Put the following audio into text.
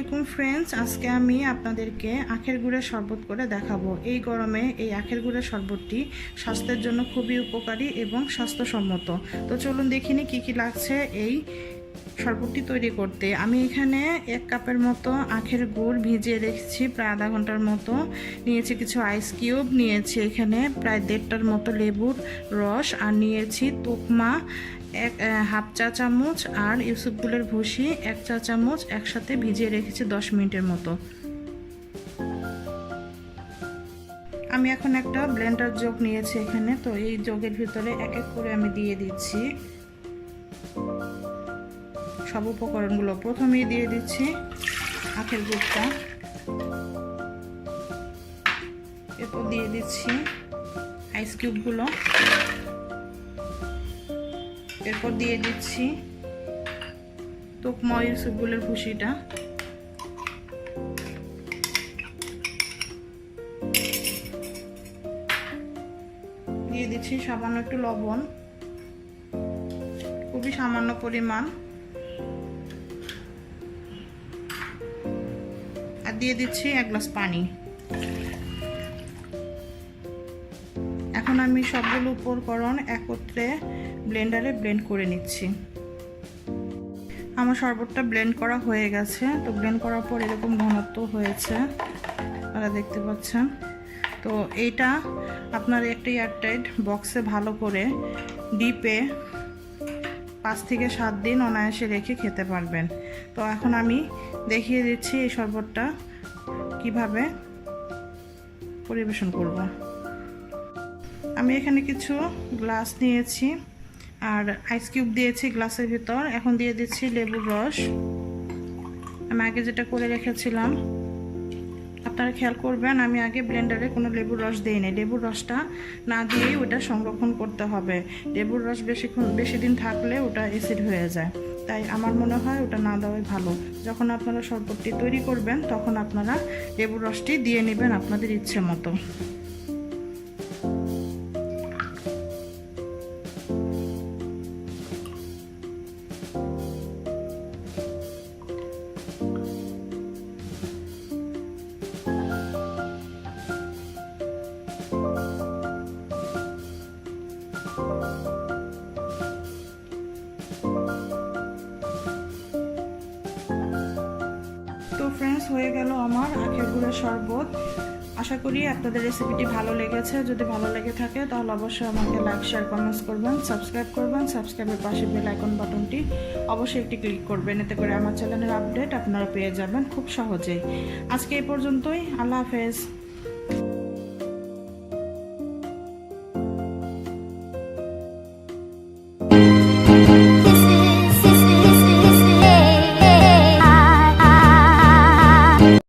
আসসালামু আলাইকুম ফ্রেন্ডস, আজকে আমি আপনাদেরকে আখের গুড়ের শরবত করে দেখাবো। এই গরমে এই আখের গুড়ের শরবতটি স্বাস্থ্যের জন্য খুবই উপকারী এবং স্বাস্থ্যসম্মত। তো চলুন দেখিনি কি কি লাগছে এই শরবতটি তৈরি করতে। আমি এখানে 1 কাপের মতো আখের গুড় ভিজিয়ে রেখেছি প্রায় আধা ঘন্টার মতো। নিয়েছি কিছু আইস কিউব, নিয়েছি এখানে প্রায় 1.5টার মতো লেবুর রস, আর নিয়েছি তোকমা 1/2 চা চামচ, আর ইউসুফগুলের ভুসি 1 চা চামচ একসাথে ভিজিয়ে রেখেছি 10 মিনিটের মতো। আমি এখন একটা ব্লেন্ডার জগ নিয়েছি এখানে, তো এই জগের ভিতরে এক এক করে আমি দিয়ে দিচ্ছি সব উপকরণগুলো। প্রথমেই দিয়ে দিচ্ছি আখের গুড়টা, এরপর দিয়ে দিচ্ছি আইস কিউবগুলো, এরপর দিয়ে দিচ্ছি তোকমা ইউসুফগুলের ভুসিটা, দিয়ে দিচ্ছি সামান্য একটু লবণ, খুবই সামান্য পরিমাণ, আর দিয়ে দিচ্ছি 1 গ্লাস পানি। এখন আমি সবগুলো উপকরণ একত্রে ব্লেন্ডারে ব্লেন্ড করে নিচ্ছি। আমার শরবতটা ব্লেন্ড করা হয়ে গেছে। তো ব্লেন্ড করার পর এরকম ঘনত্ব হয়েছে, আপনারা দেখতে পাচ্ছেন। তো এইটা আপনার একটা এয়ারটাইট বক্সে ভালো করে ডিপে 5 থেকে 7 দিন অনায়াসে রেখে খেতে পারবেন। তো এখন আমি দেখিয়ে দিচ্ছি এই শরবতটা কিভাবে পরিবেশন করব। আমি এখানে কিছু গ্লাস নিয়েছি আর আইস কিউব দিয়েছি গ্লাসের ভিতর। এখন দিয়ে দিচ্ছি লেবুর রস। আমি আগে যেটা করে রেখেছিলাম, আপনারা খেয়াল করবেন, আমি আগে ব্লেন্ডারে কোনো লেবুর রস দিইনি। লেবুর রসটা না দিয়েই ওটা সংরক্ষণ করতে হবে। লেবুর রস বেশি দিন থাকলে ওটা অ্যাসিড হয়ে যায়, তাই আমার মনে হয় ওটা না দেওয়াই ভালো। যখন আপনারা শরবতটি তৈরি করবেন তখন আপনারা লেবুর রসটি দিয়ে নেবেন আপনাদের ইচ্ছে মতো। তো ফ্রেন্ডস, হয়ে গেল আমার আখের গুড়ের শরবত। আশা করি আপনাদের রেসিপিটি ভালো লেগেছে। যদি ভালো লেগে থাকে তাহলে অবশ্যই আমাকে লাইক, শেয়ার, কমেন্টস করবেন, সাবস্ক্রাইব করবেন। সাবস্ক্রাইবের পাশে বেল আইকন বাটনটি অবশ্যই একটি ক্লিক করবেন, এতে করে আমার চ্যানেলের আপডেট আপনারা পেয়ে যাবেন খুব সহজেই। আজকে এই পর্যন্তই। আল্লাহ হাফেজ।